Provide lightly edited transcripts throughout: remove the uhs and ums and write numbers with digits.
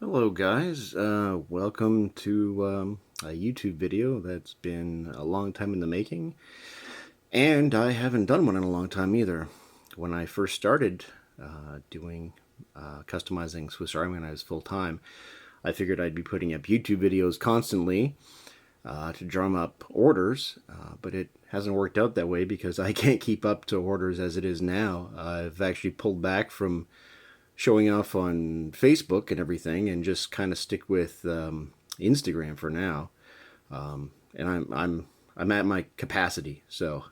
Hello guys, welcome to a YouTube video that's been a long time in the making, and I haven't done one in a long time either. When I first started doing customizing Swiss Army when I was full-time, I figured I'd be putting up YouTube videos constantly to drum up orders, but it hasn't worked out that way because I can't keep up to orders as it is now. I've actually pulled back from showing off on Facebook and everything, and just kind of stick with Instagram for now. And I'm at my capacity. So,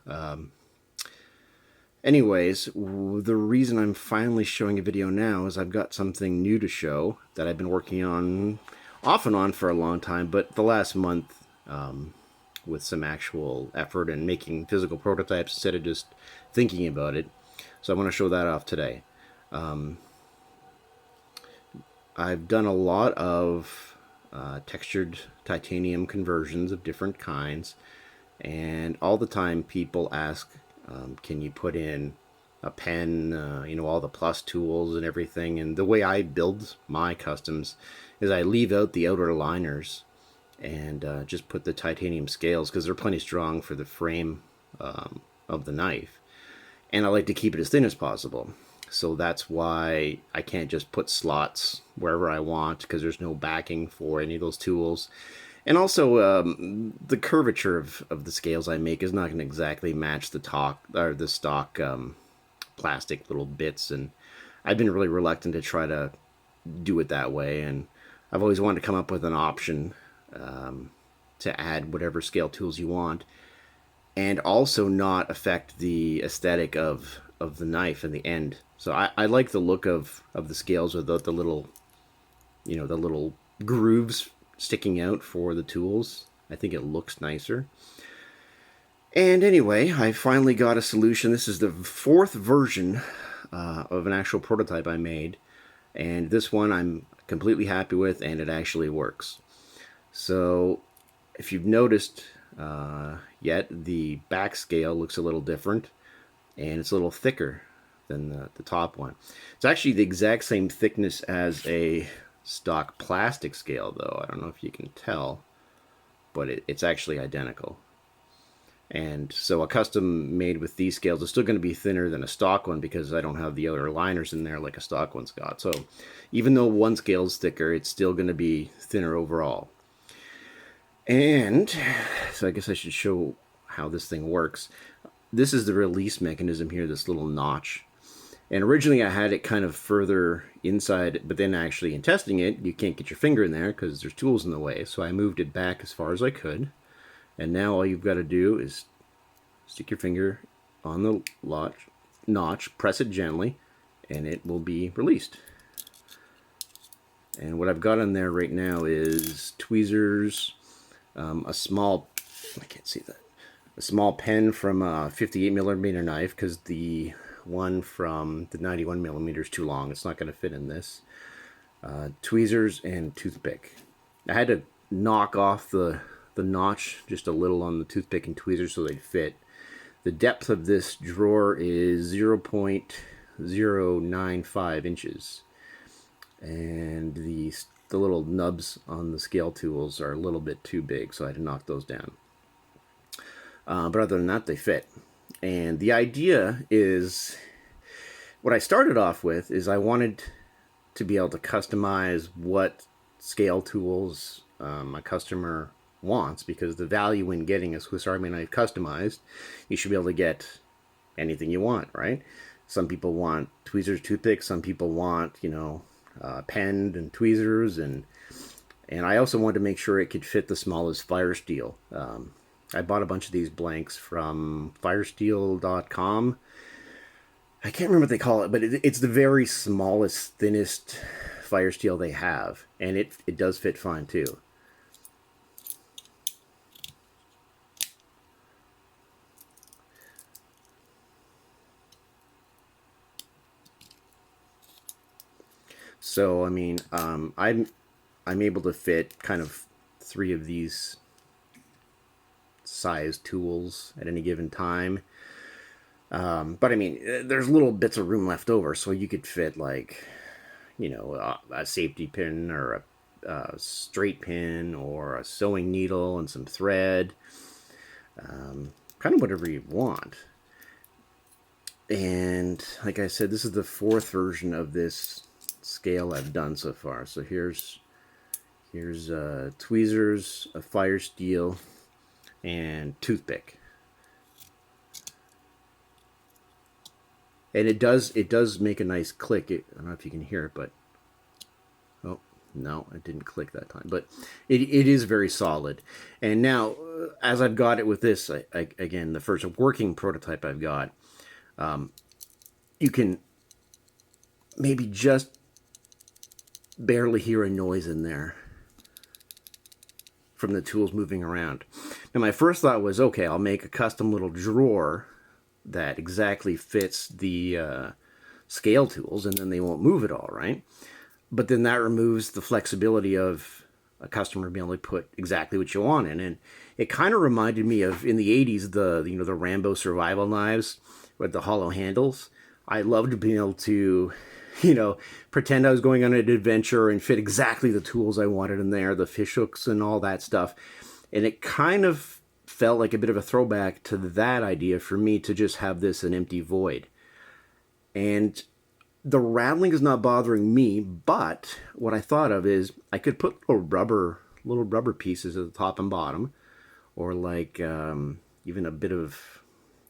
anyways, the reason I'm finally showing a video now is I've got something new to show that I've been working on off and on for a long time, but the last month, with some actual effort and making physical prototypes instead of just thinking about it. So I want to show that off today. I've done a lot of textured titanium conversions of different kinds, and all the time people ask, can you put in a pen, all the plus tools and everything. And the way I build my customs is I leave out the outer liners and just put the titanium scales because they're plenty strong for the frame of the knife. And I like to keep it as thin as possible. So that's why I can't just put slots wherever I want, because there's no backing for any of those tools. And also, the curvature of the scales I make is not going to exactly match the stock plastic little bits. And I've been really reluctant to try to do it that way. And I've always wanted to come up with an option to add whatever scale tools you want, and also not affect the aesthetic of the knife in the end. So I like the look of the scales without the little, the little grooves sticking out for the tools. I think it looks nicer. And anyway, I finally got a solution. This is the fourth version of an actual prototype I made. And this one I'm completely happy with, and it actually works. So if you've noticed yet, the back scale looks a little different, and it's a little thicker than the top one. It's actually the exact same thickness as a stock plastic scale, though. I don't know if you can tell, but it's actually identical. And so a custom made with these scales is still going to be thinner than a stock one because I don't have the outer liners in there like a stock one's got. So even though one scale is thicker, it's still going to be thinner overall. And so I guess I should show how this thing works. This is the release mechanism here, this little notch. And originally I had it kind of further inside, but then actually in testing it, you can't get your finger in there because there's tools in the way. So I moved it back as far as I could. And now all you've got to do is stick your finger on the notch, press it gently, and it will be released. And what I've got on there right now is tweezers, a small, I can't see that, a small pen from a 58mm knife because the one from the 91mm is too long. It's not going to fit in this. Tweezers and toothpick. I had to knock off the notch just a little on the toothpick and tweezers so they fit. The depth of this drawer is 0.095 inches. And the little nubs on the scale tools are a little bit too big, so I had to knock those down. But other than that, they fit. And the idea is, what I started off with is I wanted to be able to customize what scale tools my customer wants, because the value in getting a Swiss Army knife customized, you should be able to get anything you want, right? Some people want tweezers, toothpicks. Some people want, pen and tweezers, and I also wanted to make sure it could fit the smallest fire steel. I bought a bunch of these blanks from firesteel.com. I can't remember what they call it, but it's the very smallest, thinnest fire steel they have, and it does fit fine too. So I mean, I'm able to fit kind of 3 of these size tools at any given time. But I mean, there's little bits of room left over, so you could fit like, a safety pin or a straight pin or a sewing needle and some thread, kind of whatever you want. And like I said, this is the 4th version of this scale I've done so far. So here's tweezers, a fire steel, and toothpick. And it does make a nice click. I don't know if you can hear it, but oh no, it didn't click that time. But it is very solid. And now, as I've got it with this, again, the first working prototype I've got, you can maybe just barely hear a noise in there from the tools moving around. Now, my first thought was, okay, I'll make a custom little drawer that exactly fits the scale tools, and then they won't move at all, right? But then that removes the flexibility of a customer being able to put exactly what you want in. And it kind of reminded me of, in the 80s, the Rambo survival knives with the hollow handles. I loved being able to, pretend I was going on an adventure and fit exactly the tools I wanted in there, the fish hooks and all that stuff. And it kind of felt like a bit of a throwback to that idea for me, to just have this an empty void. And the rattling is not bothering me, but what I thought of is I could put little rubber pieces at the top and bottom, or like even a bit of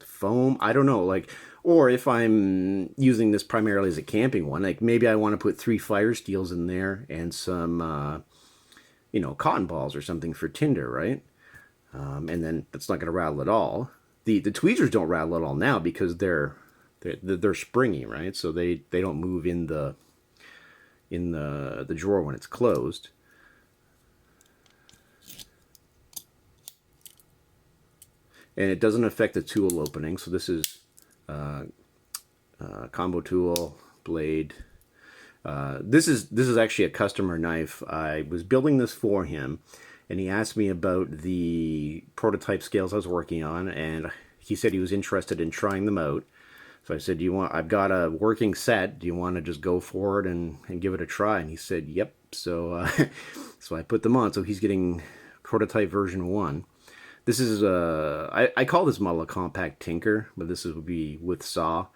foam. I don't know, or if I'm using this primarily as a camping one, like maybe I want to put 3 fire steels in there and some, cotton balls or something for tinder, right? And then that's not going to rattle at all. The tweezers don't rattle at all now because they're springy, right? So they don't move in the drawer when it's closed. And it doesn't affect the tool opening. So this is combo tool, blade. This is actually a customer knife. I was building this for him, and he asked me about the prototype scales I was working on, and he said he was interested in trying them out. So I said, I've got a working set. Do you want to just go for it and give it a try? And he said, yep. So so I put them on. So he's getting prototype version 1. This is, I call this model a compact tinker, but this would be with saw.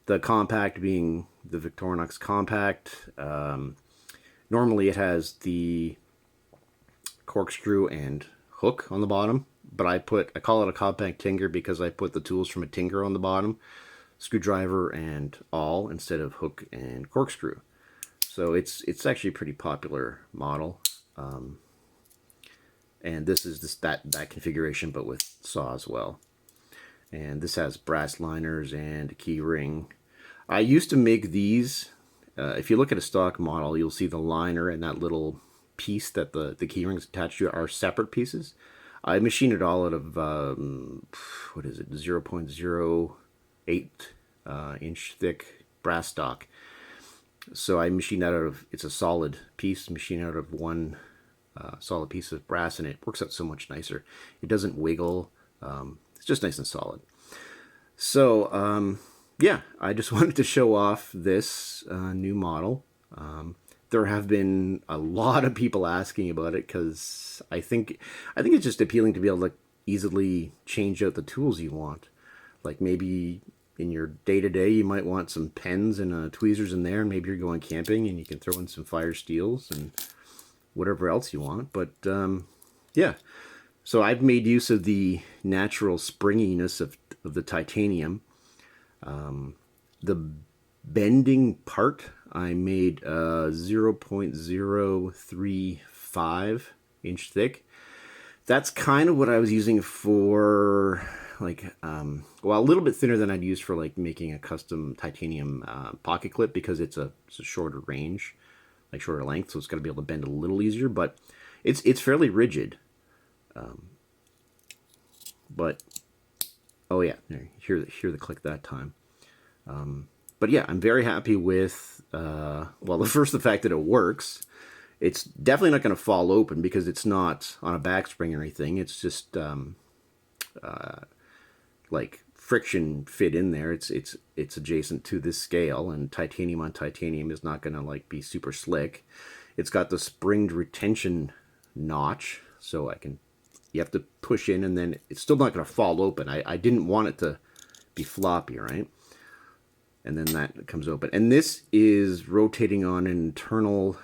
The compact being the Victorinox compact. Normally it has the corkscrew and hook on the bottom, but I call it a compact tinker because I put the tools from a tinker on the bottom, screwdriver and awl, instead of hook and corkscrew. So it's actually a pretty popular model. And this is that configuration, but with saw as well. And this has brass liners and a key ring. I used to make these. If you look at a stock model, you'll see the liner and that little piece that the key ring's attached to are separate pieces. I machined it all out of, 0.08 inch thick brass stock. So I machined that out of, it's a solid piece, machined out of one solid piece of brass, and it works out so much nicer. It doesn't wiggle. It's just nice and solid. So yeah, I just wanted to show off this new model. There have been a lot of people asking about it because I think it's just appealing to be able to easily change out the tools you want. Like maybe in your day-to-day you might want some pens and tweezers in there, and maybe you're going camping and you can throw in some fire steels and whatever else you want. But yeah, so I've made use of the natural springiness of the titanium. The bending part I made 0.035 inch thick. That's kind of what I was using for well, a little bit thinner than I'd use for making a custom titanium pocket clip, because it's a shorter range, shorter length, so it's got to be able to bend a little easier, but it's fairly rigid. But oh yeah, hear the click that time. But yeah, I'm very happy with well, the fact that it works. It's definitely not going to fall open because it's not on a back spring or anything. It's just friction fit in there. It's adjacent to this scale, and titanium on titanium is not going to like be super slick. It's got the springed retention notch, so you have to push in, and then it's still not going to fall open. I didn't want it to be floppy, right? And then that comes open. And this is rotating on an internal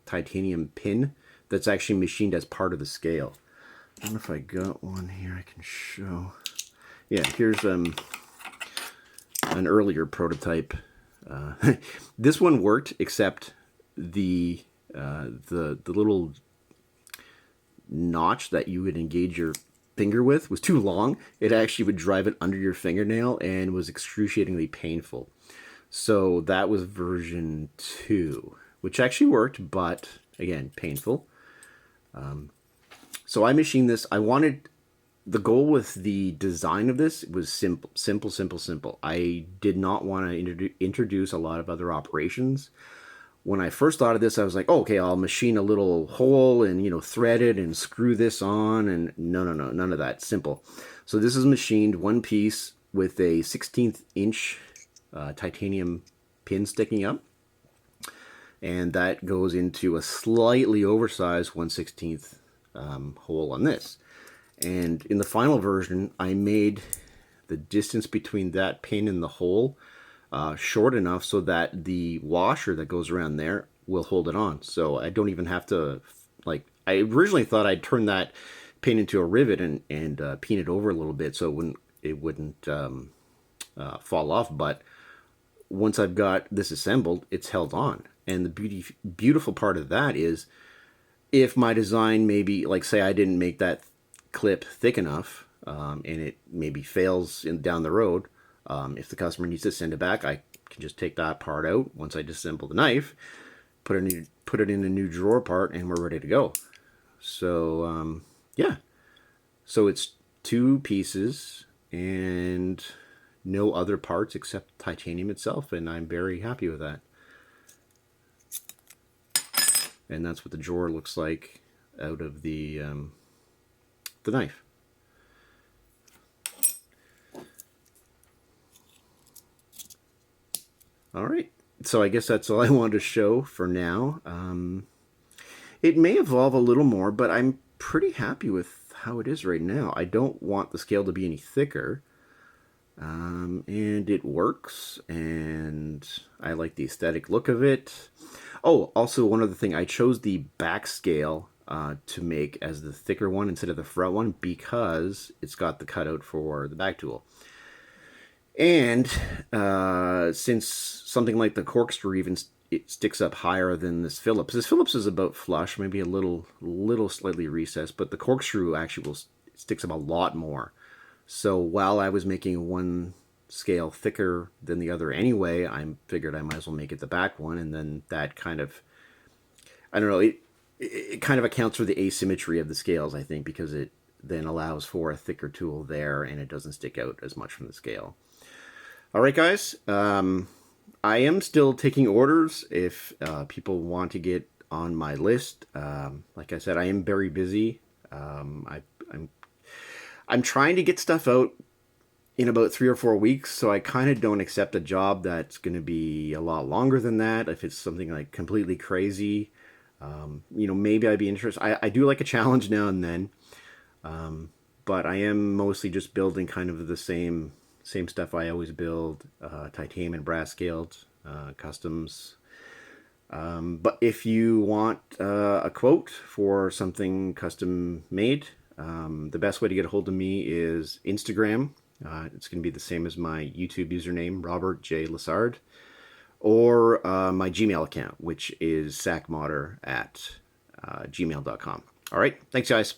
titanium pin that's actually machined as part of the scale. I don't know if I got one here I can show. Yeah, here's an earlier prototype. This one worked, except the little notch that you would engage your finger with was too long. It actually would drive it under your fingernail and was excruciatingly painful. So that was version 2, which actually worked, but again, painful. So I machined this. The goal with the design of this was simple. I did not want to introduce a lot of other operations. When I first thought of this, I was like, oh, okay, I'll machine a little hole and, thread it and screw this on. And no, none of that. Simple. So this is machined one piece with a 16th inch titanium pin sticking up. And that goes into a slightly oversized 1/16 hole on this. And in the final version, I made the distance between that pin and the hole short enough so that the washer that goes around there will hold it on. So I don't even have to, I originally thought I'd turn that pin into a rivet and pin it over a little bit so it wouldn't fall off. But once I've got this assembled, it's held on. And the beautiful part of that is, if my design maybe, say I didn't make that clip thick enough and it maybe fails down the road, if the customer needs to send it back, I can just take that part out once I disassemble the knife, put it in a new drawer part, and we're ready to go. So yeah, so it's 2 pieces and no other parts except titanium itself, and I'm very happy with that. And that's what the drawer looks like out of the knife. All right, so I guess that's all I wanted to show for now. It may evolve a little more, but I'm pretty happy with how it is right now. I don't want the scale to be any thicker. And it works, and I like the aesthetic look of it. Oh, also one other thing, I chose the back scale to make as the thicker one instead of the front one because it's got the cutout for the back tool. And since something like the corkscrew even it sticks up higher than this Phillips. This Phillips is about flush, maybe a little slightly recessed, but the corkscrew actually sticks up a lot more. So while I was making one scale thicker than the other anyway, I figured I might as well make it the back one, and then that kind of, I don't know, it kind of accounts for the asymmetry of the scales, I think, because it then allows for a thicker tool there and it doesn't stick out as much from the scale. All right, guys, I am still taking orders if people want to get on my list. Like I said, I am very busy. I'm trying to get stuff out in about 3 or 4 weeks, so I kind of don't accept a job that's going to be a lot longer than that. If it's something like completely crazy, maybe I'd be interested. I do like a challenge now and then, but I am mostly just building kind of the same stuff I always build, titanium and brass scaled customs. But if you want a quote for something custom made, the best way to get a hold of me is Instagram. It's going to be the same as my YouTube username, Robert J. Lassard, or my Gmail account, which is sakmodder@gmail.com. All right. Thanks, guys.